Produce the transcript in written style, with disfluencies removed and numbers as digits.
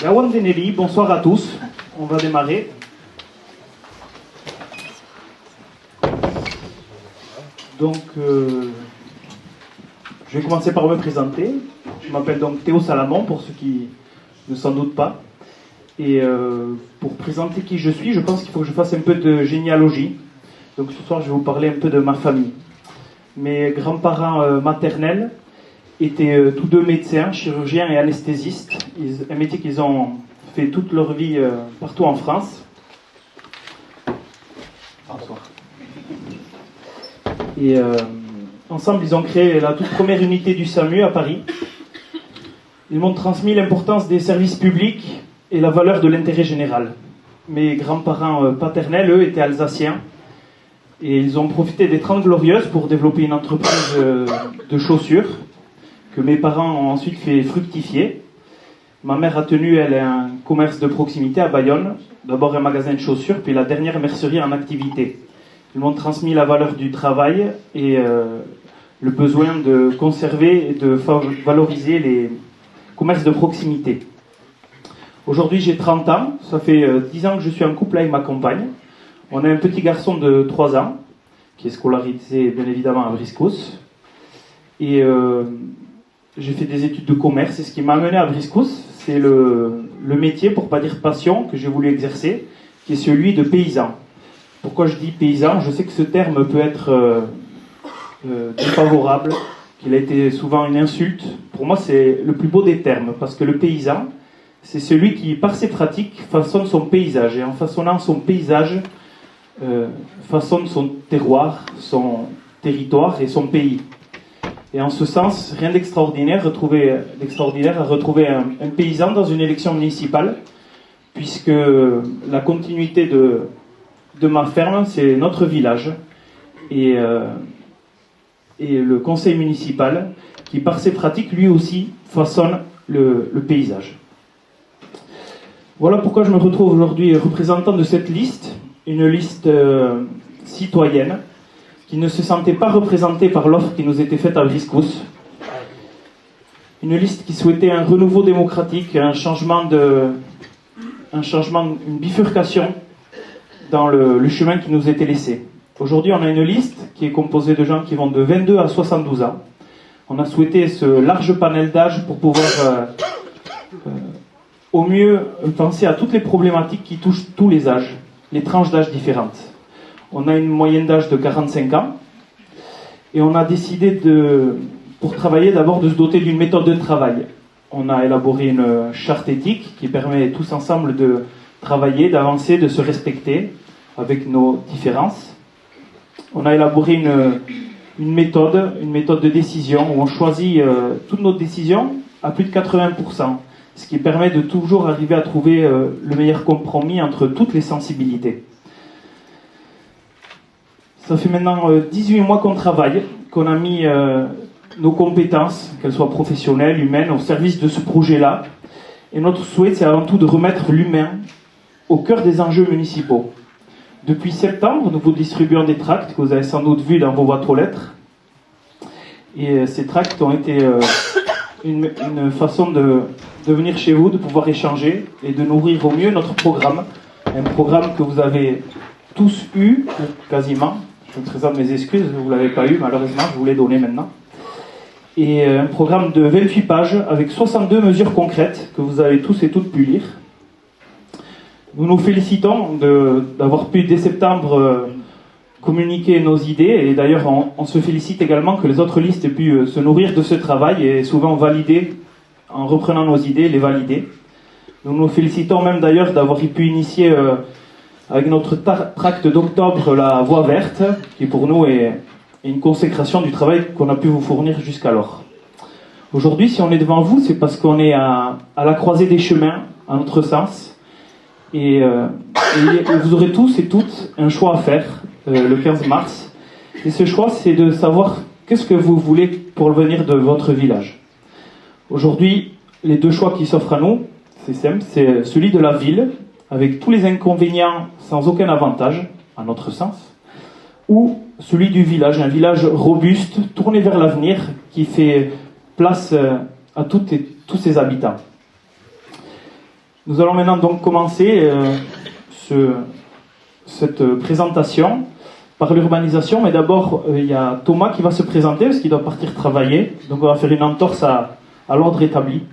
Gawan Deneli, bonsoir à tous. On va démarrer. Donc, je vais commencer par me présenter. Je m'appelle donc Théo Salamon, pour ceux qui ne s'en doutent pas. Et pour présenter qui je suis, je pense qu'il faut que je fasse un peu de généalogie. Donc ce soir, je vais vous parler un peu de ma famille. Mes grands-parents maternels étaient tous deux médecins, chirurgiens et anesthésistes. Un métier qu'ils ont fait toute leur vie partout en France. Bonsoir. Et ensemble, ils ont créé la toute première unité du SAMU à Paris. Ils m'ont transmis l'importance des services publics et la valeur de l'intérêt général. Mes grands-parents paternels, eux, étaient alsaciens. Et ils ont profité des 30 Glorieuses pour développer une entreprise de chaussures que mes parents ont ensuite fait fructifier. Ma mère a tenu, elle, un commerce de proximité à Bayonne. D'abord un magasin de chaussures, puis la dernière mercerie en activité. Ils m'ont transmis la valeur du travail et le besoin de conserver et de valoriser les commerces de proximité. Aujourd'hui, j'ai 30 ans. Ça fait 10 ans que je suis en couple avec ma compagne. On a un petit garçon de 3 ans, qui est scolarisé bien évidemment à Briscousse. Et j'ai fait des études de commerce. Et ce qui m'a amené à Briscousse, c'est le métier, pour pas dire passion, que j'ai voulu exercer, qui est celui de paysan. Pourquoi je dis paysan? Je sais que ce terme peut être défavorable, qu'il a été souvent une insulte. Pour moi, c'est le plus beau des termes, parce que le paysan, c'est celui qui, par ses pratiques, façonne son paysage. Et en façonnant son paysage, façonne son terroir, son territoire et son pays. Et en ce sens, rien d'extraordinaire à retrouver un paysan dans une élection municipale, puisque la continuité de ma ferme, c'est notre village, et le conseil municipal, qui par ses pratiques, lui aussi, façonne le paysage. Voilà pourquoi je me retrouve aujourd'hui représentant de cette liste, une liste citoyenne, qui ne se sentait pas représentée par l'offre qui nous était faite à Briscousse. Une liste qui souhaitait un renouveau démocratique, une bifurcation dans le chemin qui nous était laissé. Aujourd'hui, on a une liste qui est composée de gens qui vont de 22 à 72 ans. On a souhaité ce large panel d'âge pour pouvoir au mieux penser à toutes les problématiques qui touchent tous les âges, les tranches d'âge différentes. On a une moyenne d'âge de 45 ans et on a décidé pour travailler d'abord de se doter d'une méthode de travail. On a élaboré une charte éthique qui permet tous ensemble de travailler, d'avancer, de se respecter avec nos différences. On a élaboré une méthode de décision où on choisit toutes nos décisions à plus de 80%, ce qui permet de toujours arriver à trouver le meilleur compromis entre toutes les sensibilités. Ça fait maintenant 18 mois qu'on travaille, qu'on a mis nos compétences, qu'elles soient professionnelles, humaines, au service de ce projet-là. Et notre souhait, c'est avant tout de remettre l'humain au cœur des enjeux municipaux. Depuis septembre, nous vous distribuons des tracts que vous avez sans doute vus dans vos boîtes aux lettres. Et ces tracts ont été une façon de venir chez vous, de pouvoir échanger et de nourrir au mieux notre programme. Un programme que vous avez tous eu, quasiment. Je vous présente mes excuses, vous ne l'avez pas eu, malheureusement, je vous l'ai donné maintenant. Et un programme de 28 pages avec 62 mesures concrètes que vous avez tous et toutes pu lire. Nous nous félicitons d'avoir pu, dès septembre, communiquer nos idées. Et d'ailleurs, on se félicite également que les autres listes aient pu se nourrir de ce travail et souvent valider, en reprenant nos idées, les valider. Nous nous félicitons même d'ailleurs d'avoir pu initier, avec notre tract d'octobre, la voie verte, qui pour nous est une consécration du travail qu'on a pu vous fournir jusqu'alors. Aujourd'hui, si on est devant vous, c'est parce qu'on est à la croisée des chemins, à notre sens. Et vous aurez tous et toutes un choix à faire le 15 mars. Et ce choix, c'est de savoir qu'est-ce que vous voulez pour l'avenir de votre village. Aujourd'hui, les deux choix qui s'offrent à nous, c'est simple, c'est celui de la ville, avec tous les inconvénients sans aucun avantage, à notre sens, ou celui du village, un village robuste, tourné vers l'avenir, qui fait place à toutes et tous ses habitants. Nous allons maintenant donc commencer cette présentation par l'urbanisation, mais d'abord il y a Thomas qui va se présenter parce qu'il doit partir travailler, donc on va faire une entorse à l'ordre établi.